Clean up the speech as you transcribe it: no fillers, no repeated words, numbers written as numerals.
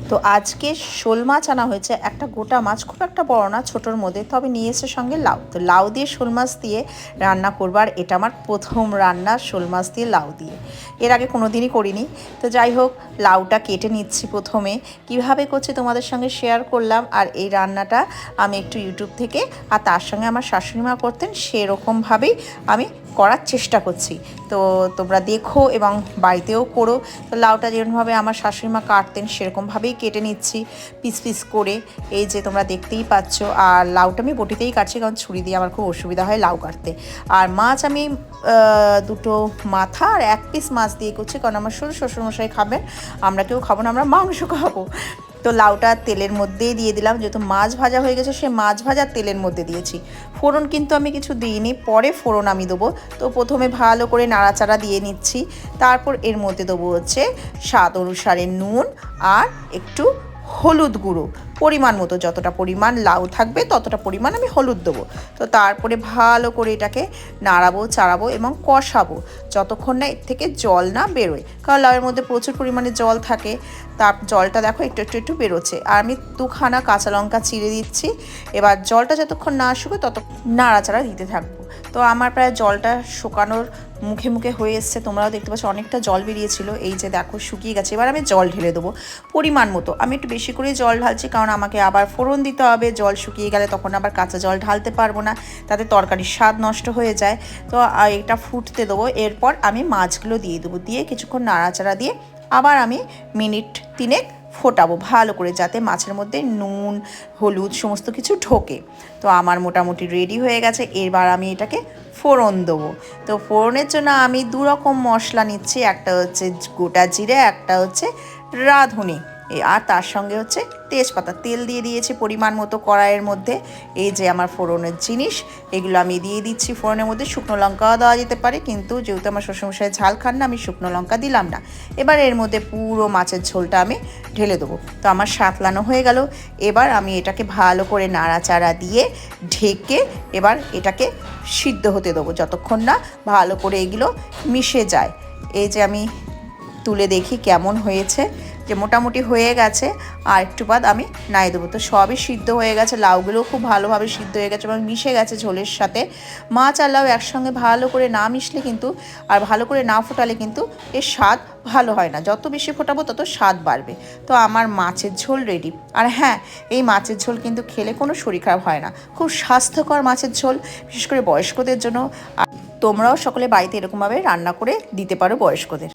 তো আজকে শোল মাছ আনা হয়েছে, একটা গোটা মাছ, খুব একটা বড় না, ছোটোর মধ্যে, তবে নিয়ে এসে সঙ্গে লাউ। তো লাউ দিয়ে শোল মাছ দিয়ে রান্না করবো, আর এটা আমার প্রথম রান্না শোল মাছ দিয়ে লাউ দিয়ে। এর আগে কোনো দিনই করিনি। তো যাই হোক, লাউটা কেটে নিচ্ছি প্রথমে, কিভাবে করছি তোমাদের সঙ্গে শেয়ার করলাম। আর এই রান্নাটা আমি একটু ইউটিউব থেকে, আর তার সঙ্গে আমার শাশুড়ি মা করতেন, সেরকমভাবেই আমি করার চেষ্টা করছি। তো তোমরা দেখো এবং বাড়িতেও করো। তো লাউটা যেরকমভাবে আমার শাশুড়ি মা কাটতেন সেরকমভাবেই কেটে নিচ্ছি পিস পিস করে। এই যে তোমরা দেখতেই পাচ্ছ। আর লাউটা আমি বটিতেই কাটছি, কারণ ছুরি দিয়ে আমার খুব অসুবিধা হয় লাউ কাটতে। আর মাছ আমি দুটো মাথা আর এক পিস মাছ দিয়ে করছি, কারণ আমার শ্বশুরমশাই খাবেন, আমরা কেউ খাবো না, আমরা মাংস খাবো। তো লাউটা তেলের মধ্যেই দিয়ে দিলাম, যেহেতু মাছ ভাজা হয়ে গেছে সে মাছ ভাজা তেলের মধ্যে দিয়েছি। ফোড়ন কিন্তু আমি কিছু দিইনি, পরে ফোড়ন আমি দেবো। তো প্রথমে ভালো করে নাড়াচাড়া দিয়ে নিচ্ছি, তারপর এর মধ্যে দেবো হচ্ছে স্বাদ অনুসারে নুন আর একটু হলুদ গুঁড়ো, পরিমাণ মতো, যতটা পরিমাণ লাউ থাকবে ততটা পরিমাণ আমি হলুদ দেবো। তো তারপরে ভালো করে এটাকে নাড়াবো চাড়াবো এবং কষাবো, যতক্ষণ না এর থেকে জল না বেরোয়, কারণ লাউয়ের মধ্যে প্রচুর পরিমাণে জল থাকে। তার জলটা দেখো একটু একটু একটু বেরোচ্ছে। আর আমি দুখানা কাঁচা লঙ্কা চিড়ে দিচ্ছি। এবার জলটা যতক্ষণ না শুকোয় তত নাড়াচাড়া দিতে থাকবো। তো আমার প্রায় জলটা শুকানোর মুখে মুখে হয়ে এসছে, তোমরাও দেখতে পাচ্ছ অনেকটা জল বেরিয়েছিল। এই যে দেখো শুকিয়ে গেছে। এবার আমি জল ঢেলে দেবো পরিমাণ মতো। আমি একটু বেশি করে জল ঢালছি, কারণ আমাকে আবার ফোড়ন দিতে হবে। জল শুকিয়ে গেলে তখন আবার কাঁচা জল ঢালতে পারবো না, তাতে তরকারির স্বাদ নষ্ট হয়ে যায়। তো এটা ফুটতে দেবো। এরপর আমি মাছগুলো দিয়ে দেবো, দিয়ে কিছুক্ষণ নাড়াচাড়া দিয়ে আবার আমি মিনিট 3 ফোটাবো ভালো করে, যাতে মাছের মধ্যে নুন হলুদ সমস্ত কিছু ঢোকে। তো আমার মোটামুটি রেডি হয়ে গেছে। এবার আমি এটাকে ফোড়ন দেবো। তো ফোড়নের জন্য আমি 2 রকম মশলা নিচ্ছি, একটা হচ্ছে গোটা জিরে, একটা হচ্ছে রাঁধুনি, আর তার সঙ্গে হচ্ছে তেজপাতা। তেল দিয়ে দিয়েছি পরিমাণ মতো কড়াইয়ের মধ্যে। এই যে আমার ফোড়নের জিনিস, এগুলো আমি দিয়ে দিচ্ছি ফোড়নের মধ্যে। শুকনো লঙ্কাও দেওয়া যেতে পারে, কিন্তু যেহেতু আমার শ্বশুরমশাই ঝাল খান না, আমি শুকনো লঙ্কা দিলাম না। এবার এর মধ্যে পুরো মাছের ঝোলটা আমি ঢেলে দেবো। তো আমার সাতলানো হয়ে গেল। এবার আমি এটাকে ভালো করে নাড়াচাড়া দিয়ে ঢেকে এবার এটাকে সিদ্ধ হতে দেবো, যতক্ষণ না ভালো করে এগুলো মিশে যায়। এই যে আমি তুলে দেখি কেমন হয়েছে, যে মোটামুটি হয়ে গেছে। আর একটু বাদ আমি নামিয়ে দেবো। তো সবই সিদ্ধ হয়ে গেছে, লাউগুলোও খুব ভালোভাবে সিদ্ধ হয়ে গেছে এবং মিশে গেছে ঝোলের সাথে। মাছ আর লাউ একসঙ্গে ভালো করে না মিশলে কিন্তু, আর ভালো করে না ফোটালে কিন্তু এর স্বাদ ভালো হয় না। যত বেশি ফোটাবো তত স্বাদ বাড়বে। তো আমার মাছের ঝোল রেডি। আর হ্যাঁ, এই মাছের ঝোল কিন্তু খেলে কোনো শরীর খারাপ হয় না, খুব স্বাস্থ্যকর মাছের ঝোল, বিশেষ করে বয়স্কদের জন্য। আর তোমরাও সকলে বাড়িতে এরকমভাবে রান্না করে দিতে পারো বয়স্কদের।